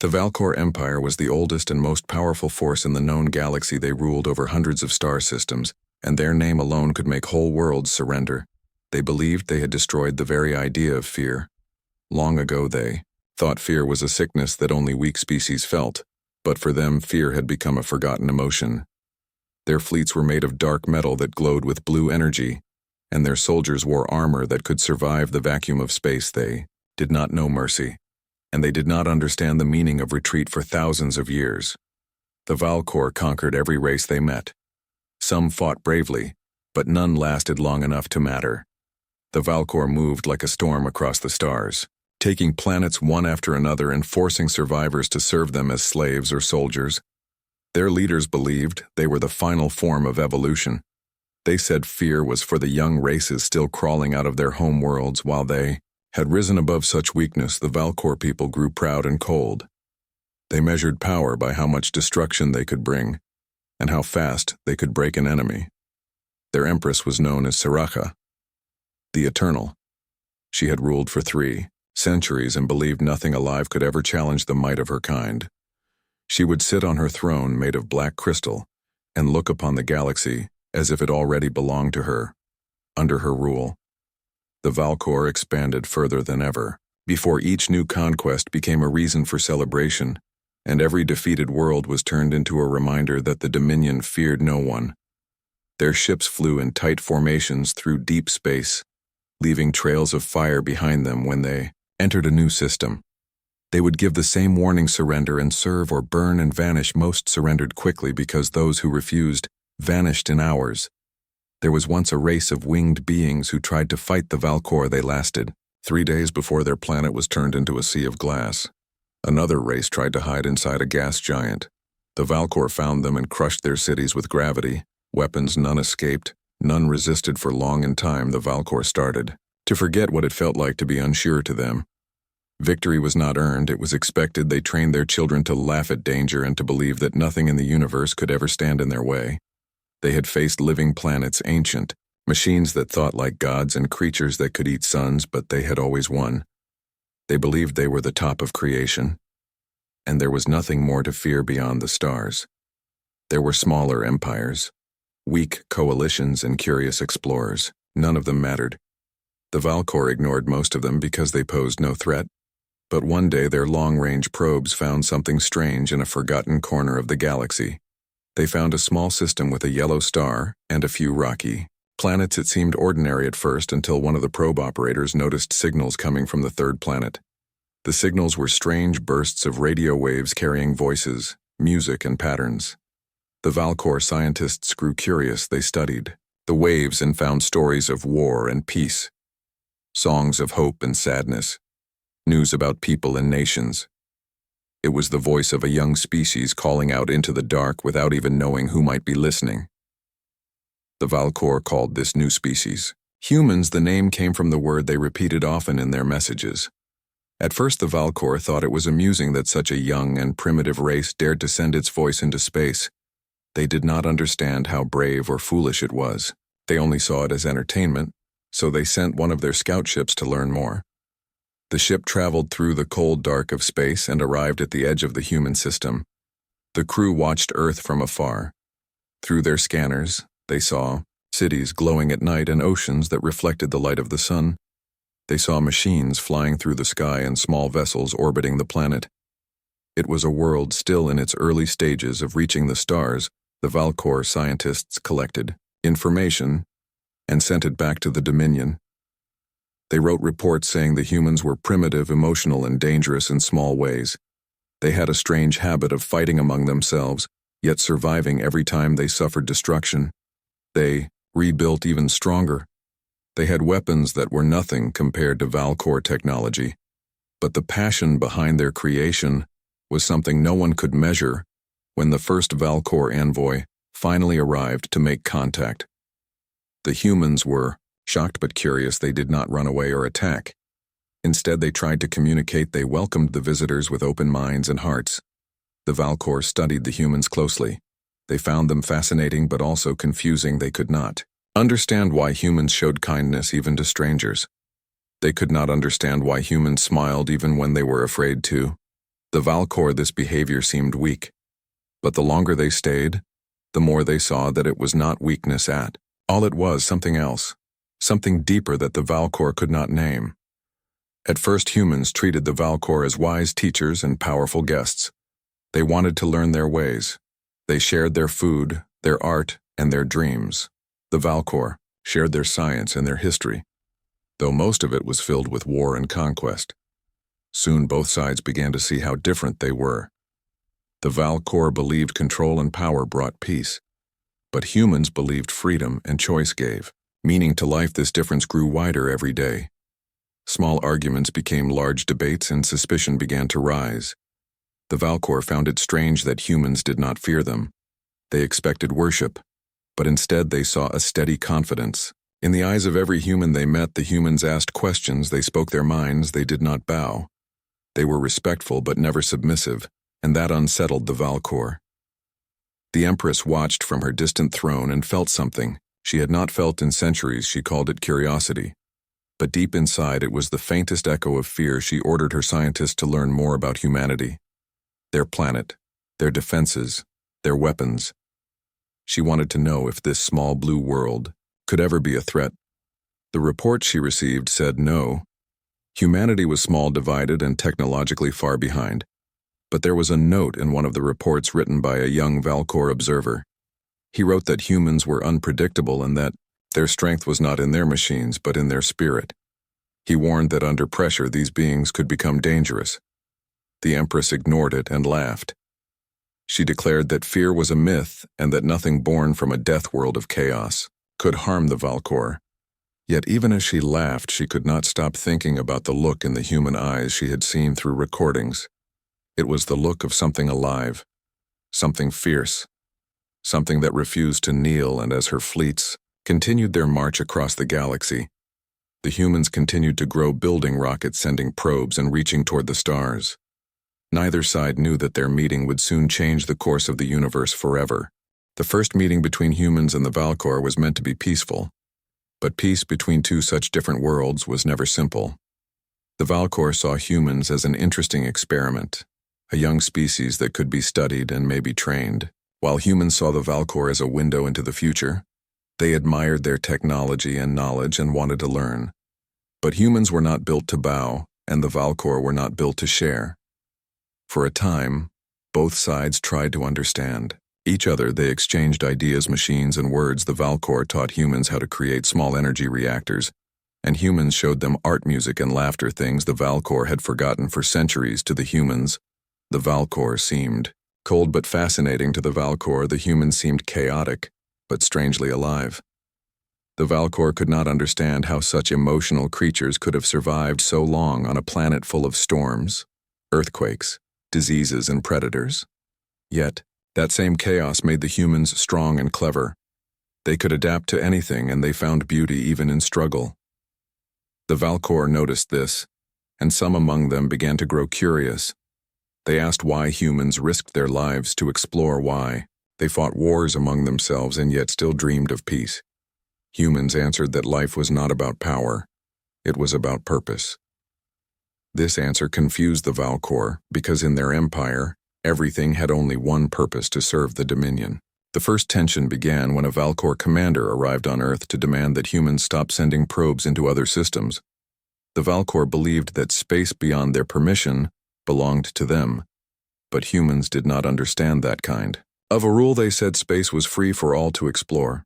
The Valcor Empire was the oldest and most powerful force in the known galaxy. They ruled over hundreds of star systems, and their name alone could make whole worlds surrender. They believed they had destroyed the very idea of fear. Long ago they thought fear was a sickness that only weak species felt, but for them fear had become a forgotten emotion. Their fleets were made of dark metal that glowed with blue energy, and their soldiers wore armor that could survive the vacuum of space. They did not know mercy, and they did not understand the meaning of retreat for thousands of years. The Valcor conquered every race they met. Some fought bravely, but none lasted long enough to matter. The Valcor moved like a storm across the stars, taking planets one after another and forcing survivors to serve them as slaves or soldiers. Their leaders believed they were the final form of evolution. They said fear was for the young races still crawling out of their home worlds. While they had risen above such weakness, the Valcor people grew proud and cold. They measured power by how much destruction they could bring, and how fast they could break an enemy. Their empress was known as Siracha, the Eternal. She had ruled for 3 centuries and believed nothing alive could ever challenge the might of her kind. She would sit on her throne made of black crystal and look upon the galaxy as if it already belonged to her. Under her rule, the Valcor expanded further than ever. Before each new conquest became a reason for celebration, and every defeated world was turned into a reminder that the Dominion feared no one. Their ships flew in tight formations through deep space, leaving trails of fire behind them when they entered a new system. They would give the same warning: surrender and serve or burn and vanish. Most surrendered quickly because those who refused vanished in hours. There was once a race of winged beings who tried to fight the Valcor. They lasted 3 days before their planet was turned into a sea of glass. Another race tried to hide inside a gas giant. The Valcor found them and crushed their cities with gravity. Weapons, none escaped, none resisted for long. In time, the Valcor started to forget what it felt like to be unsure. To them, victory was not earned, it was expected. They trained their children to laugh at danger and to believe that nothing in the universe could ever stand in their way. They had faced living planets, ancient, machines that thought like gods, and creatures that could eat suns, but they had always won. They believed they were the top of creation, and there was nothing more to fear beyond the stars. There were smaller empires, weak coalitions, and curious explorers. None of them mattered. The Valcor ignored most of them because they posed no threat. But one day their long-range probes found something strange in a forgotten corner of the galaxy. They found a small system with a yellow star and a few rocky planets. It seemed ordinary at first until one of the probe operators noticed signals coming from the third planet. The signals were strange bursts of radio waves carrying voices, music, and patterns. The Valcor scientists grew curious. They studied the waves and found stories of war and peace, songs of hope and sadness, news about people and nations. It was the voice of a young species calling out into the dark without even knowing who might be listening. The Valcor called this new species humans. The name came from the word they repeated often in their messages. At first, the Valcor thought it was amusing that such a young and primitive race dared to send its voice into space. They did not understand how brave or foolish it was. They only saw it as entertainment, so they sent one of their scout ships to learn more. The ship traveled through the cold dark of space and arrived at the edge of the human system. The crew watched Earth from afar. Through their scanners, they saw cities glowing at night and oceans that reflected the light of the sun. They saw machines flying through the sky and small vessels orbiting the planet. It was a world still in its early stages of reaching the stars. The Valcor scientists collected information and sent it back to the Dominion. They wrote reports saying the humans were primitive, emotional, and dangerous in small ways. They had a strange habit of fighting among themselves, yet surviving every time they suffered destruction. They rebuilt even stronger. They had weapons that were nothing compared to Valcor technology, but the passion behind their creation was something no one could measure. When the first Valcor envoy finally arrived to make contact, the humans were shocked but curious. They did not run away or attack. Instead, they tried to communicate. They welcomed the visitors with open minds and hearts. The Valcor studied the humans closely. They found them fascinating but also confusing. They could not understand why humans showed kindness even to strangers. They could not understand why humans smiled even when they were afraid to. The Valkor, this behavior seemed weak. But the longer they stayed, the more they saw that it was not weakness at all. It was something else, something deeper that the Valkor could not name. At first, humans treated the Valkor as wise teachers and powerful guests. They wanted to learn their ways. They shared their food, their art, and their dreams. The Valkor shared their science and their history, though most of it was filled with war and conquest. Soon both sides began to see how different they were. The Valkor believed control and power brought peace, but humans believed freedom and choice gave meaning to life. This difference grew wider every day. Small arguments became large debates and suspicion began to rise. The Valkor found it strange that humans did not fear them. They expected worship, but instead they saw a steady confidence. In the eyes of every human they met, the humans asked questions, they spoke their minds, they did not bow. They were respectful but never submissive, and that unsettled the Valkor. The Empress watched from her distant throne and felt something she had not felt in centuries. She called it curiosity. But deep inside it was the faintest echo of fear. She ordered her scientists to learn more about humanity, their planet, their defenses, their weapons. She wanted to know if this small blue world could ever be a threat. The report she received said no. Humanity was small, divided, and technologically far behind. But there was a note in one of the reports written by a young Valkor observer. He wrote that humans were unpredictable and that their strength was not in their machines but in their spirit. He warned that under pressure these beings could become dangerous. The Empress ignored it and laughed. She declared that fear was a myth and that nothing born from a death world of chaos could harm the Valkor. Yet even as she laughed, she could not stop thinking about the look in the human eyes she had seen through recordings. It was the look of something alive, something fierce, something that refused to kneel. And as her fleets continued their march across the galaxy, the humans continued to grow, building rockets, sending probes, and reaching toward the stars. Neither side knew that their meeting would soon change the course of the universe forever. The first meeting between humans and the Valkor was meant to be peaceful, but peace between two such different worlds was never simple. The Valkor saw humans as an interesting experiment, a young species that could be studied and maybe trained. While humans saw the Valkor as a window into the future, they admired their technology and knowledge and wanted to learn. But humans were not built to bow, and the Valkor were not built to share. For a time, both sides tried to understand each other. They exchanged ideas, machines, and words. The Valkor taught humans how to create small energy reactors, and humans showed them art, music, and laughter, things the Valkor had forgotten for centuries. To the humans, the Valkor seemed cold but fascinating. To the Valkor, the humans seemed chaotic but strangely alive. The Valkor could not understand how such emotional creatures could have survived so long on a planet full of storms, earthquakes, diseases, and predators. Yet, that same chaos made the humans strong and clever. They could adapt to anything, and they found beauty even in struggle. The Valkor noticed this, and some among them began to grow curious. They asked why humans risked their lives to explore, why they fought wars among themselves and yet still dreamed of peace. Humans answered that life was not about power, it was about purpose. This answer confused the Valkor, because in their empire, everything had only one purpose: to serve the Dominion. The first tension began when a Valkor commander arrived on Earth to demand that humans stop sending probes into other systems. The Valkor believed that space beyond their permission belonged to them, but humans did not understand that kind of a rule. They said space was free for all to explore.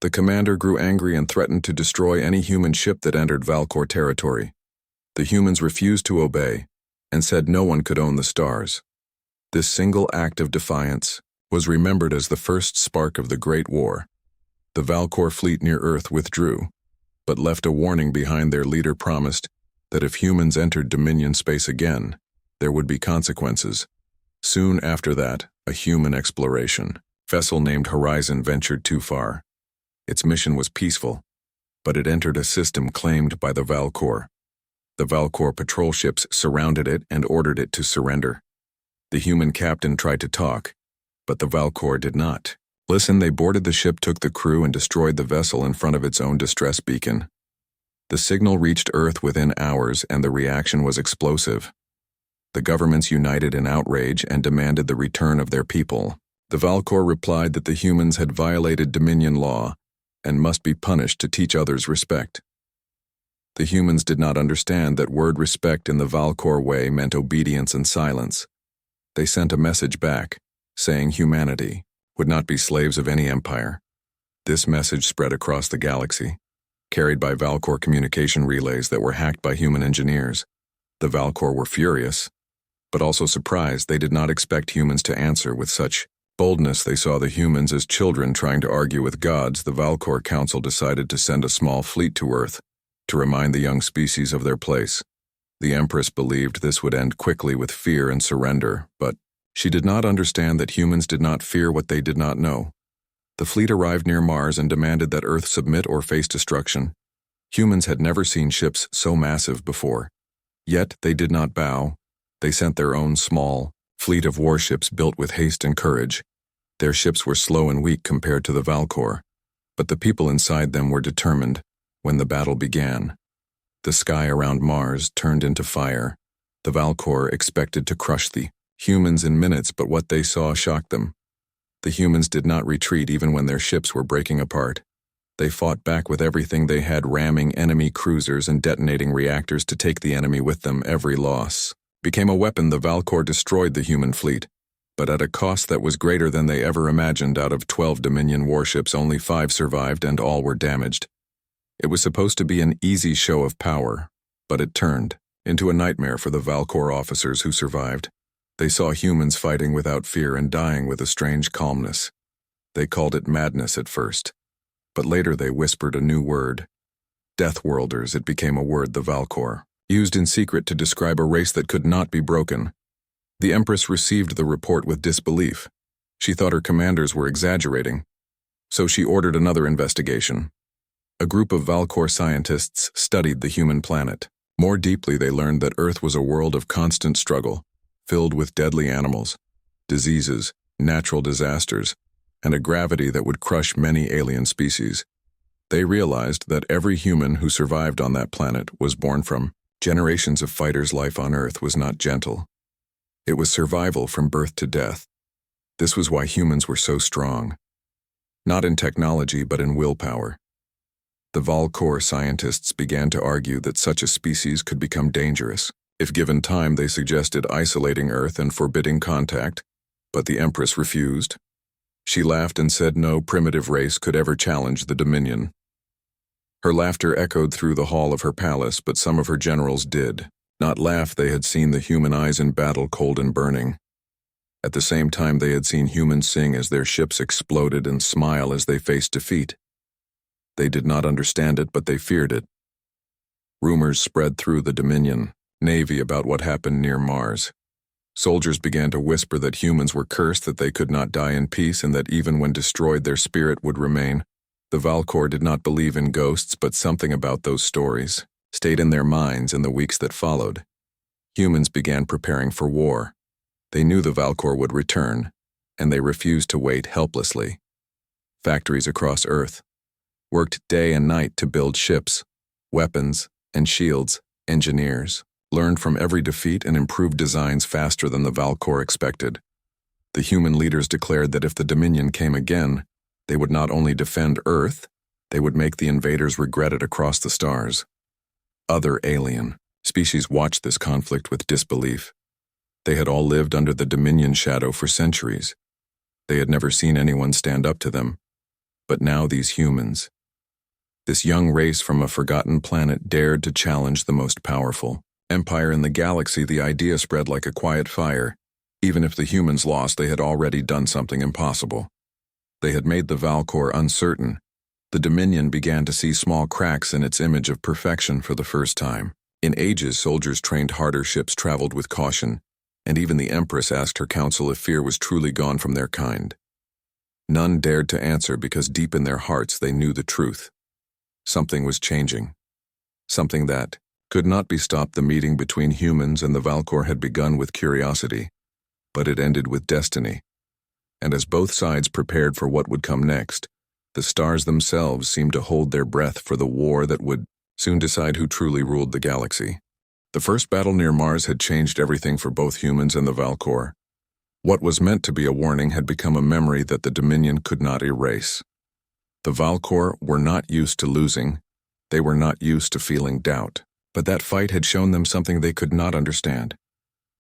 The commander grew angry and threatened to destroy any human ship that entered Valkor territory. The humans refused to obey and said no one could own the stars. This single act of defiance was remembered as the first spark of the Great War. The Valkor fleet near Earth withdrew, but left a warning behind. Their leader promised that if humans entered Dominion space again, there would be consequences. Soon after that, a human exploration vessel named Horizon ventured too far. Its mission was peaceful, but it entered a system claimed by the Valkor. The Valkor patrol ships surrounded it and ordered it to surrender. The human captain tried to talk, but the Valkor did not listen. They boarded the ship, took the crew, and destroyed the vessel in front of its own distress beacon. The signal reached Earth within hours, and the reaction was explosive. The governments united in outrage and demanded the return of their people. The Valkor replied that the humans had violated Dominion law and must be punished to teach others respect. The humans did not understand that word respect in the Valkor way meant obedience and silence. They sent a message back, saying humanity would not be slaves of any empire. This message spread across the galaxy, carried by Valkor communication relays that were hacked by human engineers. The Valkor were furious, but also surprised. They did not expect humans to answer with such boldness. They saw the humans as children trying to argue with gods. The Valkor Council decided to send a small fleet to Earth to remind the young species of their place. The Empress believed this would end quickly with fear and surrender, but she did not understand that humans did not fear what they did not know. The fleet arrived near Mars and demanded that Earth submit or face destruction. Humans had never seen ships so massive before. Yet they did not bow. They sent their own small fleet of warships built with haste and courage. Their ships were slow and weak compared to the Valkor, but the people inside them were determined. When the battle began, the sky around Mars turned into fire. The Valkor expected to crush the humans in minutes, but what they saw shocked them. The humans did not retreat even when their ships were breaking apart. They fought back with everything they had, ramming enemy cruisers and detonating reactors to take the enemy with them. Every loss became a weapon. The Valkor destroyed the human fleet, but at a cost that was greater than they ever imagined. Out of 12 Dominion warships, only 5 survived and all were damaged. It was supposed to be an easy show of power, but it turned into a nightmare for the Valkor officers who survived. They saw humans fighting without fear and dying with a strange calmness. They called it madness at first, but later they whispered a new word. Deathworlders. It became a word the Valkor used in secret to describe a race that could not be broken. The Empress received the report with disbelief. She thought her commanders were exaggerating, so she ordered another investigation. A group of Valkor scientists studied the human planet. More deeply, they learned that Earth was a world of constant struggle, filled with deadly animals, diseases, natural disasters, and a gravity that would crush many alien species. They realized that every human who survived on that planet was born from generations of fighters. Life on Earth was not gentle. It was survival from birth to death. This was why humans were so strong, not in technology but in willpower. The Valkor scientists began to argue that such a species could become dangerous. If given time, they suggested isolating Earth and forbidding contact, but the Empress refused. She laughed and said no primitive race could ever challenge the Dominion. Her laughter echoed through the hall of her palace, but some of her generals did not laugh. They had seen the human eyes in battle, cold and burning. At the same time, they had seen humans sing as their ships exploded and smile as they faced defeat. They did not understand it, but they feared it. Rumors spread through the Dominion Navy about what happened near Mars. Soldiers began to whisper that humans were cursed, that they could not die in peace, and that even when destroyed, their spirit would remain. The Valkor did not believe in ghosts, but something about those stories stayed in their minds in the weeks that followed. Humans began preparing for war. They knew the Valkor would return, and they refused to wait helplessly. Factories across Earth worked day and night to build ships, weapons, and shields. Engineers learned from every defeat and improved designs faster than the Valkor expected. The human leaders declared that if the Dominion came again, they would not only defend Earth, they would make the invaders regret it across the stars. Other alien species watched this conflict with disbelief. They had all lived under the Dominion shadow for centuries. They had never seen anyone stand up to them. But now these humans, this young race from a forgotten planet, dared to challenge the most powerful empire in the galaxy. The idea spread like a quiet fire. Even if the humans lost, they had already done something impossible. They had made the Valkor uncertain. The Dominion began to see small cracks in its image of perfection for the first time. In ages, soldiers trained harder, ships traveled with caution, and even the Empress asked her council if fear was truly gone from their kind. None dared to answer because deep in their hearts they knew the truth. Something was changing. Something that could not be stopped. The meeting between humans and the Valkor had begun with curiosity, but it ended with destiny. And as both sides prepared for what would come next, the stars themselves seemed to hold their breath for the war that would soon decide who truly ruled the galaxy. The first battle near Mars had changed everything for both humans and the Valkor. What was meant to be a warning had become a memory that the Dominion could not erase. The Valkor were not used to losing. They were not used to feeling doubt. But that fight had shown them something they could not understand.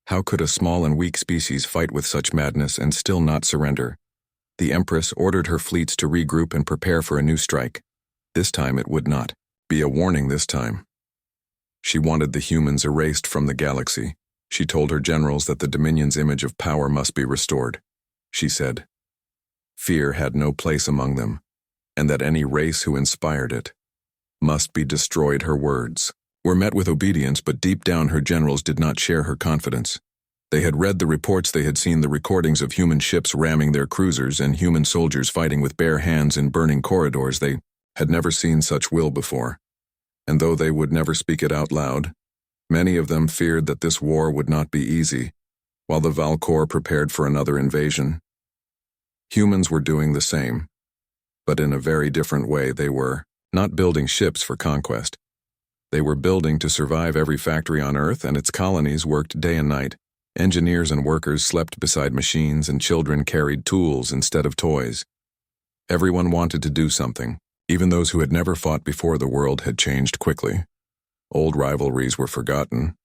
How could a small and weak species fight with such madness and still not surrender? The Empress ordered her fleets to regroup and prepare for a new strike. This time it would not be a warning this time. She wanted the humans erased from the galaxy. She told her generals that the Dominion's image of power must be restored. She said, fear had no place among them, and that any race who inspired it must be destroyed. Her words were met with obedience, but deep down her generals did not share her confidence. They had read the reports, they had seen the recordings of human ships ramming their cruisers and human soldiers fighting with bare hands in burning corridors. They had never seen such will before. And though they would never speak it out loud, many of them feared that this war would not be easy, while the Valkor prepared for another invasion. Humans were doing the same, but in a very different way. They were not building ships for conquest. They were building to survive. Every factory on Earth and its colonies worked day and night. Engineers and workers slept beside machines, and children carried tools instead of toys. Everyone wanted to do something. Even those who had never fought before. The world had changed quickly. Old rivalries were forgotten.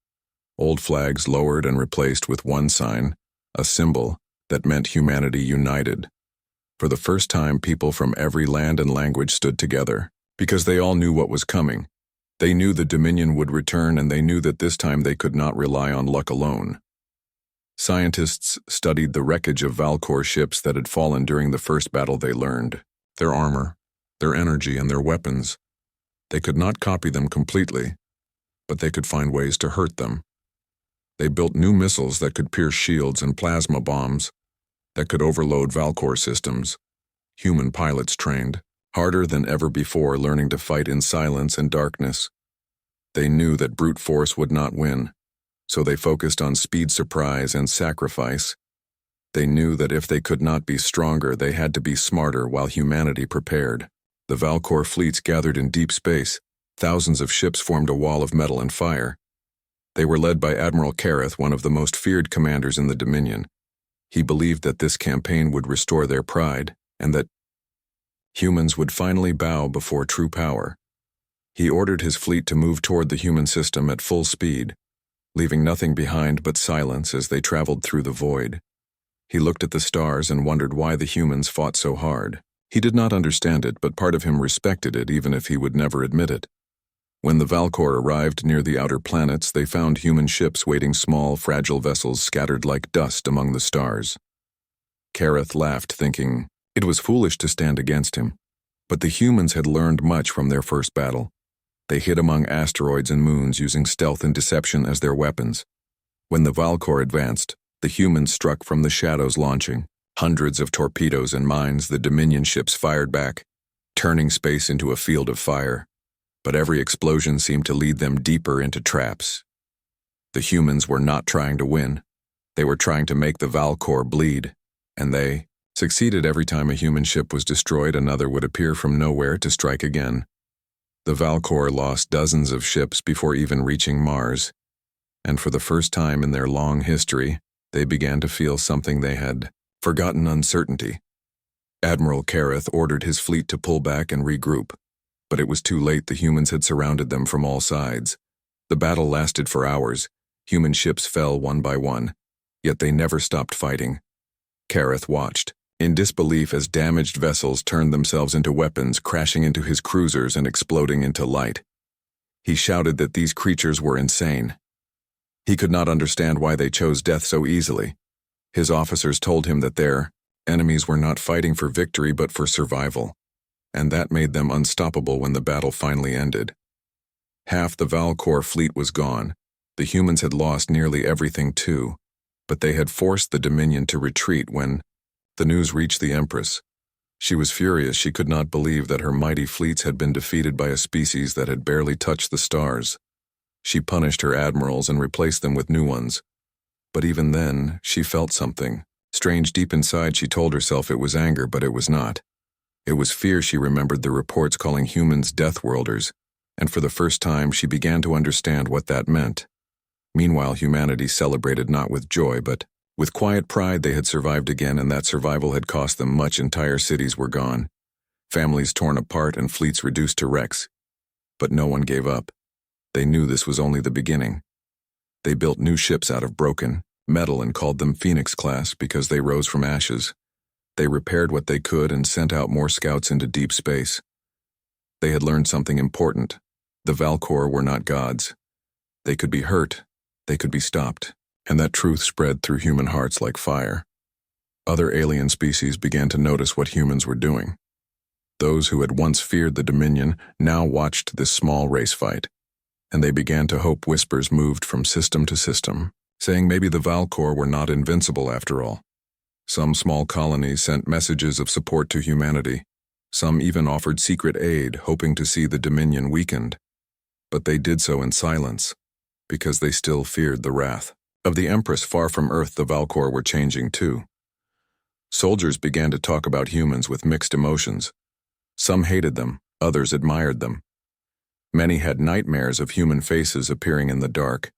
Old flags lowered and replaced with one sign, a symbol that meant humanity united. For the first time, people from every land and language stood together, because they all knew what was coming. They knew the Dominion would return, and they knew that this time they could not rely on luck alone. Scientists studied the wreckage of Valkor ships that had fallen during the first battle. They learned their armor, their energy, and their weapons. They could not copy them completely, but they could find ways to hurt them. They built new missiles that could pierce shields and plasma bombs that could overload Valkor systems. Human pilots trained harder than ever before, learning to fight in silence and darkness. They knew that brute force would not win, so they focused on speed, surprise, and sacrifice. They knew that if they could not be stronger, they had to be smarter while humanity prepared. The Valkor fleets gathered in deep space. Thousands of ships formed a wall of metal and fire. They were led by Admiral Kareth, one of the most feared commanders in the Dominion. He believed that this campaign would restore their pride, and that humans would finally bow before true power. He ordered his fleet to move toward the human system at full speed, leaving nothing behind but silence as they traveled through the void. He looked at the stars and wondered why the humans fought so hard. He did not understand it, but part of him respected it, even if he would never admit it. When the Valkor arrived near the outer planets, they found human ships waiting, small, fragile vessels scattered like dust among the stars. Kareth laughed, thinking it was foolish to stand against him. But the humans had learned much from their first battle. They hid among asteroids and moons, using stealth and deception as their weapons. When the Valkor advanced, the humans struck from the shadows, launching hundreds of torpedoes and mines. The Dominion ships fired back, turning space into a field of fire. But every explosion seemed to lead them deeper into traps. The humans were not trying to win. They were trying to make the Valkor bleed, and they succeeded. Every time a human ship was destroyed, another would appear from nowhere to strike again. The Valkor lost dozens of ships before even reaching Mars, and for the first time in their long history, they began to feel something they had forgotten: uncertainty. Admiral Kareth ordered his fleet to pull back and regroup. But it was too late. The humans had surrounded them from all sides. The battle lasted for hours. Human ships fell one by one, yet they never stopped fighting. Kareth watched in disbelief as damaged vessels turned themselves into weapons, crashing into his cruisers and exploding into light. He shouted that these creatures were insane. He could not understand why they chose death so easily. His officers told him that their enemies were not fighting for victory but for survival, and that made them unstoppable. When the battle finally ended, half the Valkor fleet was gone. The humans had lost nearly everything too, but they had forced the Dominion to retreat. When the news reached the Empress, she was furious. She could not believe that her mighty fleets had been defeated by a species that had barely touched the stars. She punished her admirals and replaced them with new ones. But even then, she felt something strange deep inside. She told herself it was anger, but it was not. It was fear. She remembered the reports calling humans death worlders, and for the first time she began to understand what that meant. Meanwhile, humanity celebrated not with joy, but with quiet pride. They had survived again, and that survival had cost them much. Entire cities were gone, families torn apart, and fleets reduced to wrecks. But no one gave up. They knew this was only the beginning. They built new ships out of broken metal and called them Phoenix class because they rose from ashes. They repaired what they could and sent out more scouts into deep space. They had learned something important. The Valkor were not gods. They could be hurt. They could be stopped. And that truth spread through human hearts like fire. Other alien species began to notice what humans were doing. Those who had once feared the Dominion now watched this small race fight, and they began to hope. Whispers moved from system to system, saying maybe the Valkor were not invincible after all. Some small colonies sent messages of support to humanity. Some even offered secret aid, hoping to see the Dominion weakened. But they did so in silence, because they still feared the wrath of the Empress. Far from Earth, the Valkor were changing too. Soldiers began to talk about humans with mixed emotions. Some hated them, others admired them. Many had nightmares of human faces appearing in the dark.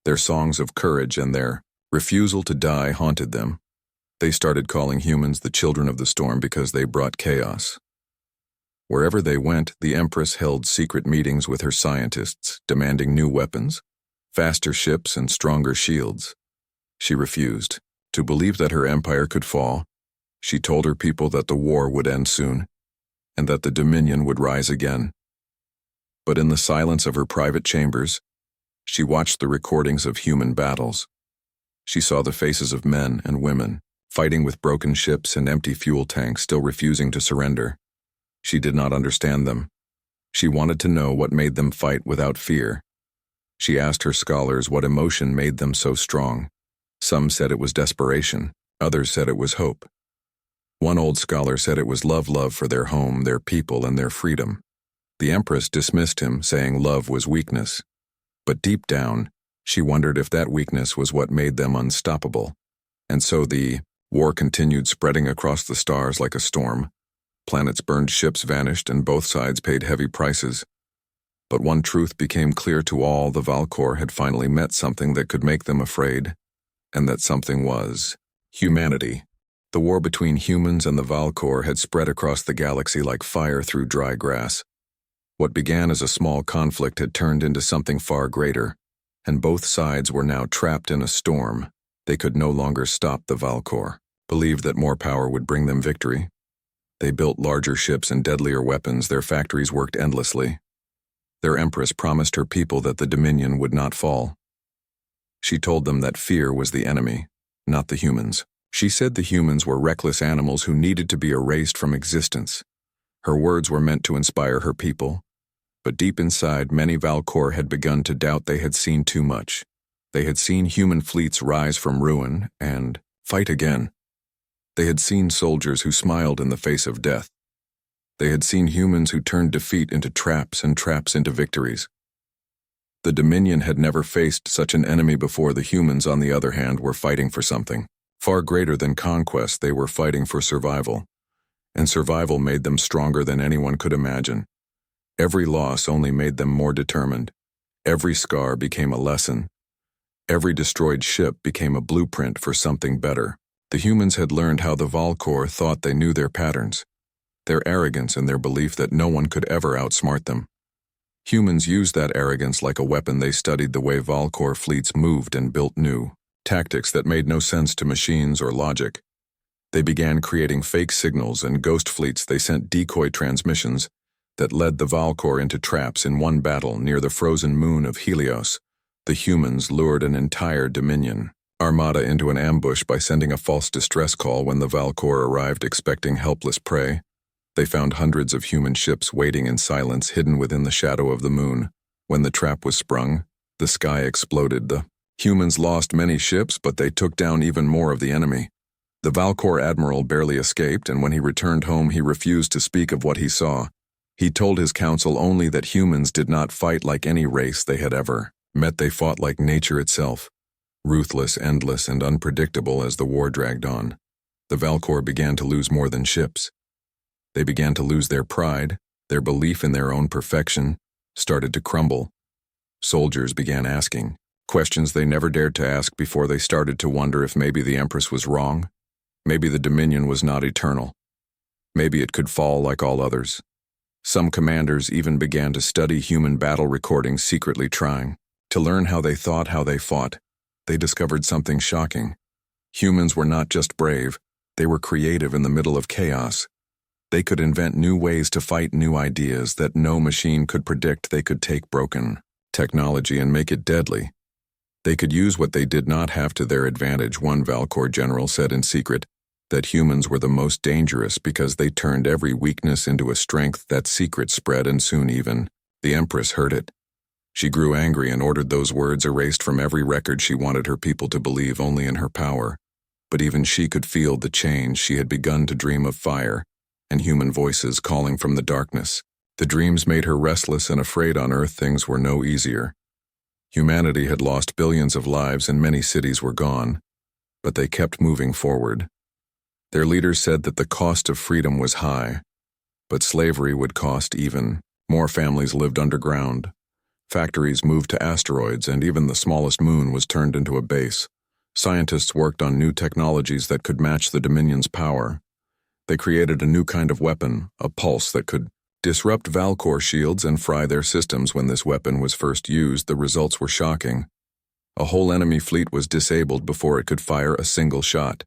Their songs of courage and their refusal to die haunted them. They started calling humans the children of the storm because they brought chaos. Wherever they went, the Empress held secret meetings with her scientists, demanding new weapons, faster ships, and stronger shields. She refused to believe that her empire could fall. She told her people that the war would end soon, and that the Dominion would rise again. But in the silence of her private chambers, she watched the recordings of human battles. She saw the faces of men and women, fighting with broken ships and empty fuel tanks, still refusing to surrender. She did not understand them. She wanted to know what made them fight without fear. She asked her scholars what emotion made them so strong. Some said it was desperation, others said it was hope. One old scholar said it was love for their home, their people, and their freedom. The Empress dismissed him, saying love was weakness. But deep down, she wondered if that weakness was what made them unstoppable. And so the war continued, spreading across the stars like a storm. Planets burned, ships vanished, and both sides paid heavy prices. But one truth became clear to all: the Valkor had finally met something that could make them afraid. And that something was humanity. The war between humans and the Valkor had spread across the galaxy like fire through dry grass. What began as a small conflict had turned into something far greater, and both sides were now trapped in a storm. They could no longer stop the Valkor, believed that more power would bring them victory. They built larger ships and deadlier weapons. Their factories worked endlessly. Their Empress promised her people that the Dominion would not fall. She told them that fear was the enemy, not the humans. She said the humans were reckless animals who needed to be erased from existence. Her words were meant to inspire her people, but deep inside, many Valkor had begun to doubt. They had seen too much. They had seen human fleets rise from ruin and fight again. They had seen soldiers who smiled in the face of death. They had seen humans who turned defeat into traps and traps into victories. The Dominion had never faced such an enemy before. The humans, on the other hand, were fighting for something far greater than conquest. They were fighting for survival, and survival made them stronger than anyone could imagine. Every loss only made them more determined. Every scar became a lesson. Every destroyed ship became a blueprint for something better. The humans had learned how the Valkor thought. They knew their patterns, their arrogance, and their belief that no one could ever outsmart them. Humans used that arrogance like a weapon. They studied the way Valkor fleets moved and built new tactics that made no sense to machines or logic. They began creating fake signals and ghost fleets. They sent decoy transmissions that led the Valkor into traps. In one battle near the frozen moon of Helios, the humans lured an entire Dominion armada into an ambush by sending a false distress call. When the Valkor arrived expecting helpless prey, they found hundreds of human ships waiting in silence, hidden within the shadow of the moon. When the trap was sprung, the sky exploded. The humans lost many ships, but they took down even more of the enemy. The Valkor admiral barely escaped, and when he returned home, he refused to speak of what he saw. He told his council only that humans did not fight like any race they had ever met. They fought like nature itself, ruthless, endless, and unpredictable. As the war dragged on, the Valkor began to lose more than ships. They began to lose their pride. Their belief in their own perfection started to crumble. Soldiers began asking, Questions they never dared to ask before they started to wonder if maybe the Empress was wrong. Maybe the Dominion was not eternal. Maybe it could fall like all others. Some commanders even began to study human battle recordings, secretly trying to learn how they thought, how they fought. They discovered something shocking. Humans were not just brave, they were creative in the middle of chaos. They could invent new ways to fight, new ideas that no machine could predict. They could take broken technology and make it deadly. They could use what they did not have to their advantage. One Valcor general said in secret that humans were the most dangerous because they turned every weakness into a strength. That secret spread, and soon even the Empress heard it. She grew angry and ordered those words erased from every record. She wanted her people to believe only in her power. But even she could feel the change. She had begun to dream of fire and human voices calling from the darkness. The dreams made her restless and afraid. On Earth, things were no easier. Humanity had lost billions of lives and many cities were gone, but they kept moving forward. Their leaders said that the cost of freedom was high, but slavery would cost even more. Families lived underground. Factories moved to asteroids, and even the smallest moon was turned into a base. Scientists worked on new technologies that could match the Dominion's power. They created a new kind of weapon, a pulse that could disrupt Valcor shields and fry their systems. When this weapon was first used, the results were shocking. A whole enemy fleet was disabled before it could fire a single shot.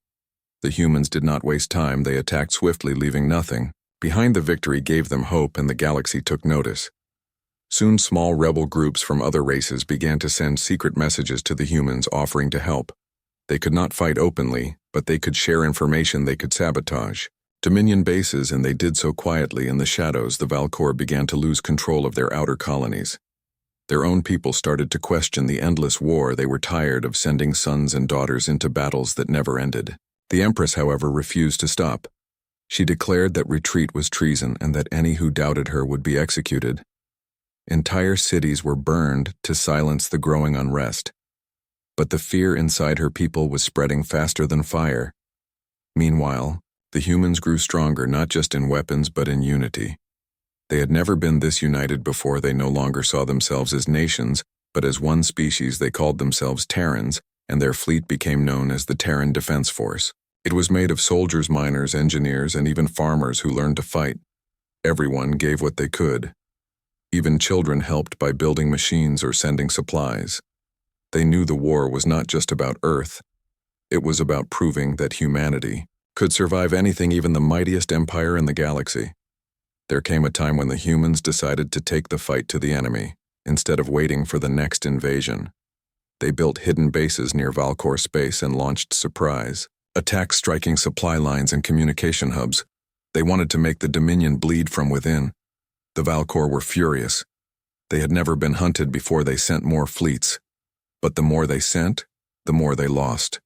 The humans did not waste time. They attacked swiftly, leaving nothing behind. The victory gave them hope, and the galaxy took notice. Soon small rebel groups from other races began to send secret messages to the humans offering to help. They could not fight openly, but they could share information. They could sabotage Dominion bases, and they did so quietly. In the shadows, the Valcor began to lose control of their outer colonies. Their own people started to question the endless war. They were tired of sending sons and daughters into battles that never ended. The Empress, however, refused to stop. She declared that retreat was treason and that any who doubted her would be executed. Entire cities were burned to silence the growing unrest. But the fear inside her people was spreading faster than fire. Meanwhile, the humans grew stronger, not just in weapons but in unity. They had never been this united before. They no longer saw themselves as nations, but as one species. They called themselves Terrans, and their fleet became known as the Terran Defense Force. It was made of soldiers, miners, engineers, and even farmers who learned to fight. Everyone gave what they could. Even children helped by building machines or sending supplies. They knew the war was not just about Earth. It was about proving that humanity could survive anything, even the mightiest empire in the galaxy. There came a time when the humans decided to take the fight to the enemy, instead of waiting for the next invasion. They built hidden bases near Valcor space and launched surprise attacks, striking supply lines and communication hubs. They wanted to make the Dominion bleed from within. The Valcor were furious. They had never been hunted before. They sent more fleets. But the more they sent, the more they lost.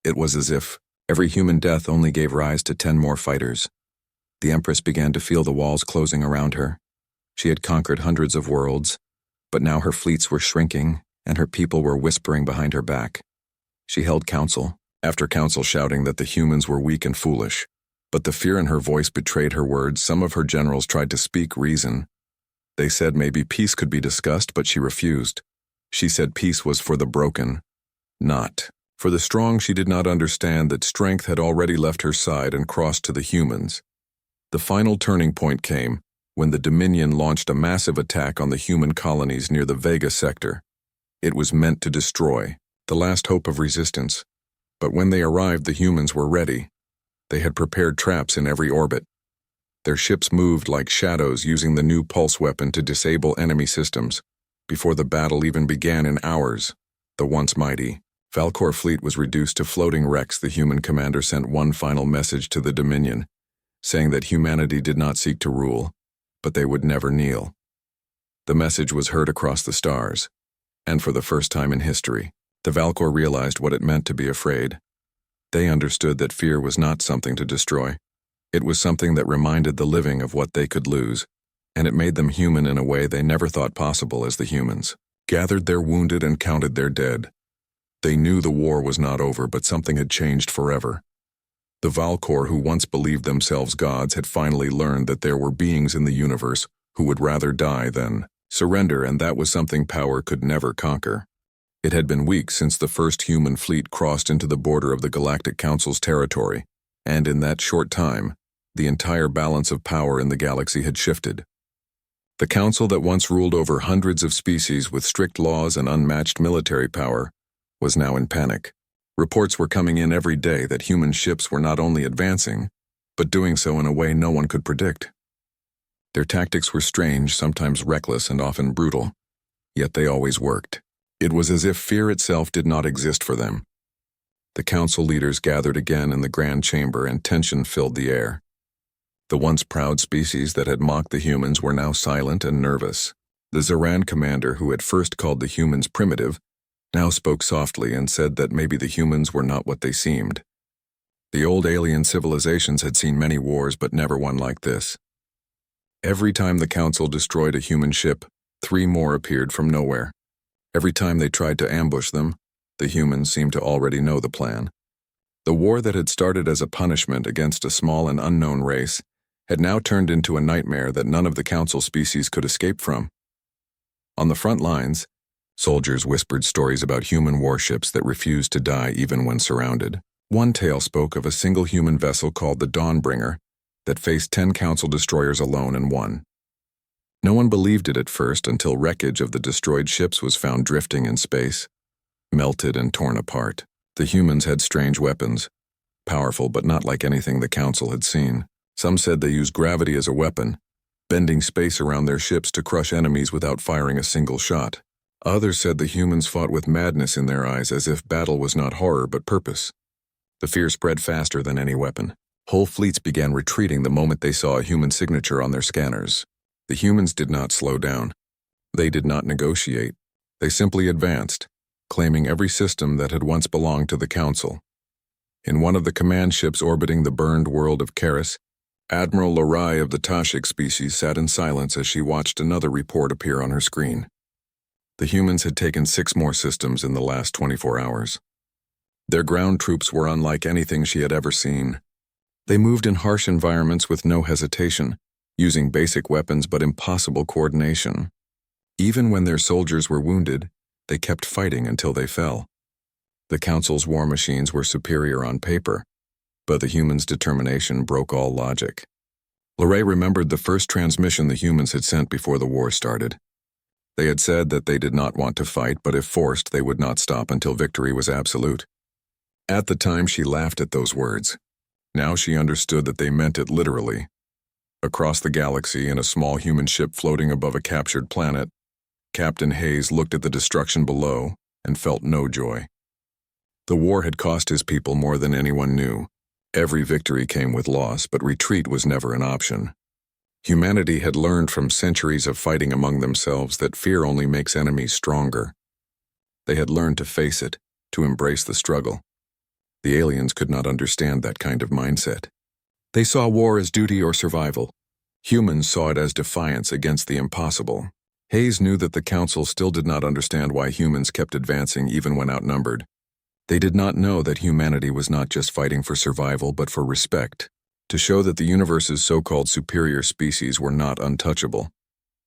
It was as if every human death only gave rise to 10 more fighters. The Empress began to feel the walls closing around her. She had conquered hundreds of worlds, but now her fleets were shrinking, and her people were whispering behind her back. She held council after council, shouting that the humans were weak and foolish. But the fear in her voice betrayed her words. Some of her generals tried to speak reason. They said maybe peace could be discussed, but she refused. She said peace was for the broken, not for the strong. She did not understand that strength had already left her side and crossed to the humans. The final turning point came when the Dominion launched a massive attack on the human colonies near the Vega sector. It was meant to destroy the last hope of resistance. But when they arrived, the humans were ready. They had prepared traps in every orbit. Their ships moved like shadows, using the new pulse weapon to disable enemy systems. Before the battle even began, in hours, the once mighty Valcor fleet was reduced to floating wrecks. The human commander sent one final message to the Dominion, saying that humanity did not seek to rule, but they would never kneel. The message was heard across the stars, and for the first time in history, the Valcor realized what it meant to be afraid. They understood that fear was not something to destroy. It was something that reminded the living of what they could lose, and it made them human in a way they never thought possible. As the humans gathered their wounded and counted their dead, they knew the war was not over, but something had changed forever. The Valcor, who once believed themselves gods, had finally learned that there were beings in the universe who would rather die than surrender, and that was something power could never conquer. It had been weeks since the first human fleet crossed into the border of the Galactic Council's territory, and in that short time, the entire balance of power in the galaxy had shifted. The Council that once ruled over hundreds of species with strict laws and unmatched military power was now in panic. Reports were coming in every day that human ships were not only advancing, but doing so in a way no one could predict. Their tactics were strange, sometimes reckless, and often brutal, yet they always worked. It was as if fear itself did not exist for them. The Council leaders gathered again in the Grand Chamber, and tension filled the air. The once proud species that had mocked the humans were now silent and nervous. The Zaran commander, who had first called the humans primitive, now spoke softly and said that maybe the humans were not what they seemed. The old alien civilizations had seen many wars, but never one like this. Every time the Council destroyed a human ship, 3 more appeared from nowhere. Every time they tried to ambush them, the humans seemed to already know the plan. The war that had started as a punishment against a small and unknown race had now turned into a nightmare that none of the Council species could escape from. On the front lines, soldiers whispered stories about human warships that refused to die even when surrounded. One tale spoke of a single human vessel called the Dawnbringer that faced 10 Council destroyers alone and won. No one believed it at first until wreckage of the destroyed ships was found drifting in space, melted and torn apart. The humans had strange weapons, powerful but not like anything the Council had seen. Some said they used gravity as a weapon, bending space around their ships to crush enemies without firing a single shot. Others said the humans fought with madness in their eyes, as if battle was not horror but purpose. The fear spread faster than any weapon. Whole fleets began retreating the moment they saw a human signature on their scanners. The humans did not slow down. They did not negotiate. They simply advanced, claiming every system that had once belonged to the Council. In one of the command ships orbiting the burned world of Karis, Admiral Larai of the Tashik species sat in silence as she watched another report appear on her screen. The humans had taken 6 more systems in the last 24 hours. Their ground troops were unlike anything she had ever seen. They moved in harsh environments with no hesitation, using basic weapons but impossible coordination. Even when their soldiers were wounded, they kept fighting until they fell. The Council's war machines were superior on paper, but the humans' determination broke all logic. Larai remembered the first transmission the humans had sent before the war started. They had said that they did not want to fight, but if forced, they would not stop until victory was absolute. At the time, she laughed at those words. Now she understood that they meant it literally. Across the galaxy, in a small human ship floating above a captured planet, Captain Hayes looked at the destruction below and felt no joy. The war had cost his people more than anyone knew. Every victory came with loss, but retreat was never an option. Humanity had learned from centuries of fighting among themselves that fear only makes enemies stronger. They had learned to face it, to embrace the struggle. The aliens could not understand that kind of mindset. They saw war as duty or survival. Humans saw it as defiance against the impossible. Hayes knew that the Council still did not understand why humans kept advancing even when outnumbered. They did not know that humanity was not just fighting for survival but for respect, to show that the universe's so-called superior species were not untouchable.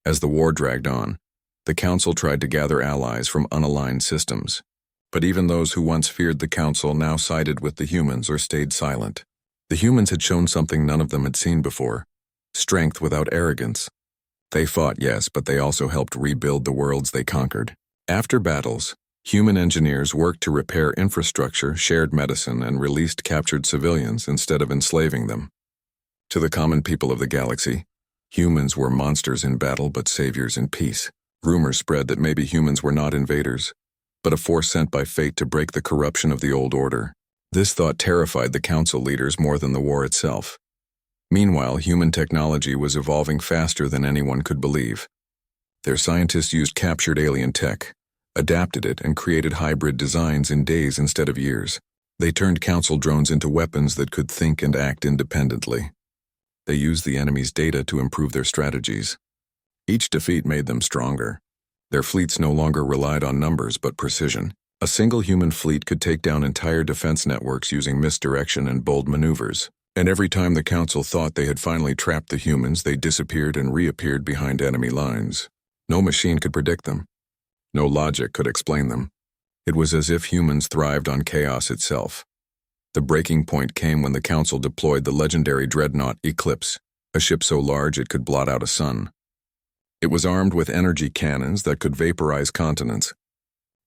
As the war dragged on, the Council tried to gather allies from unaligned systems. But even those who once feared the Council now sided with the humans or stayed silent. The humans had shown something none of them had seen before: strength without arrogance. They fought, yes, but they also helped rebuild the worlds they conquered. After battles, human engineers worked to repair infrastructure, shared medicine, and released captured civilians instead of enslaving them. To the common people of the galaxy, humans were monsters in battle but saviors in peace. Rumors spread that maybe humans were not invaders, but a force sent by fate to break the corruption of the old order. This thought terrified the Council leaders more than the war itself. Meanwhile, human technology was evolving faster than anyone could believe. Their scientists used captured alien tech, adapted it, and created hybrid designs in days instead of years. They turned Council drones into weapons that could think and act independently. They used the enemy's data to improve their strategies. Each defeat made them stronger. Their fleets no longer relied on numbers but precision. A single human fleet could take down entire defense networks using misdirection and bold maneuvers. And every time the Council thought they had finally trapped the humans, they disappeared and reappeared behind enemy lines. No machine could predict them. No logic could explain them. It was as if humans thrived on chaos itself. The breaking point came when the Council deployed the legendary dreadnought Eclipse, a ship so large it could blot out a sun. It was armed with energy cannons that could vaporize continents.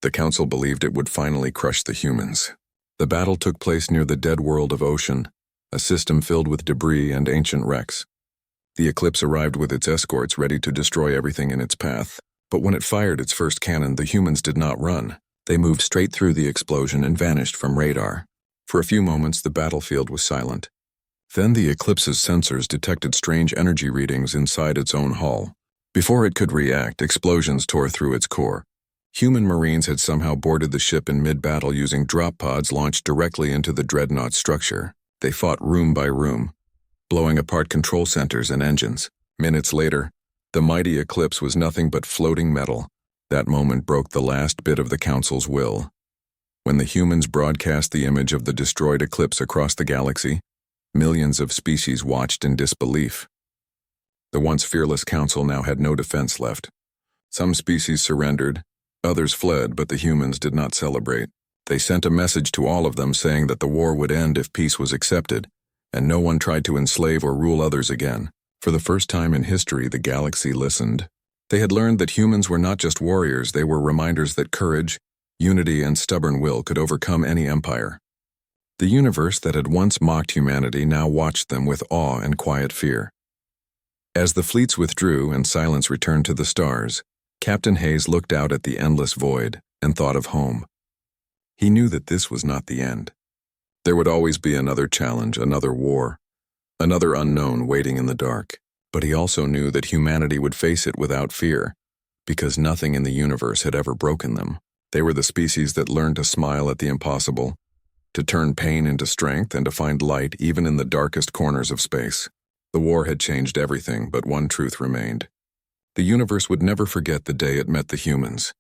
The Council believed it would finally crush the humans. The battle took place near the dead world of Ocean, a system filled with debris and ancient wrecks. The Eclipse arrived with its escorts ready to destroy everything in its path. But when it fired its first cannon, the humans did not run. They moved straight through the explosion and vanished from radar. For a few moments, the battlefield was silent. Then the Eclipse's sensors detected strange energy readings inside its own hull. Before it could react, explosions tore through its core. Human Marines had somehow boarded the ship in mid-battle using drop pods launched directly into the dreadnought structure. They fought room by room, blowing apart control centers and engines. Minutes later, the mighty Eclipse was nothing but floating metal. That moment broke the last bit of the Council's will. When the humans broadcast the image of the destroyed Eclipse across the galaxy, millions of species watched in disbelief. The once fearless Council now had no defense left. Some species surrendered, others fled, but the humans did not celebrate. They sent a message to all of them saying that the war would end if peace was accepted, and no one tried to enslave or rule others again. For the first time in history, the galaxy listened. They had learned that humans were not just warriors, they were reminders that courage, unity, and stubborn will could overcome any empire. The universe that had once mocked humanity now watched them with awe and quiet fear. As the fleets withdrew and silence returned to the stars, Captain Hayes looked out at the endless void and thought of home. He knew that this was not the end. There would always be another challenge, another war, another unknown waiting in the dark. But he also knew that humanity would face it without fear, because nothing in the universe had ever broken them. They were the species that learned to smile at the impossible, to turn pain into strength, and to find light even in the darkest corners of space. The war had changed everything, but one truth remained. The universe would never forget the day it met the humans.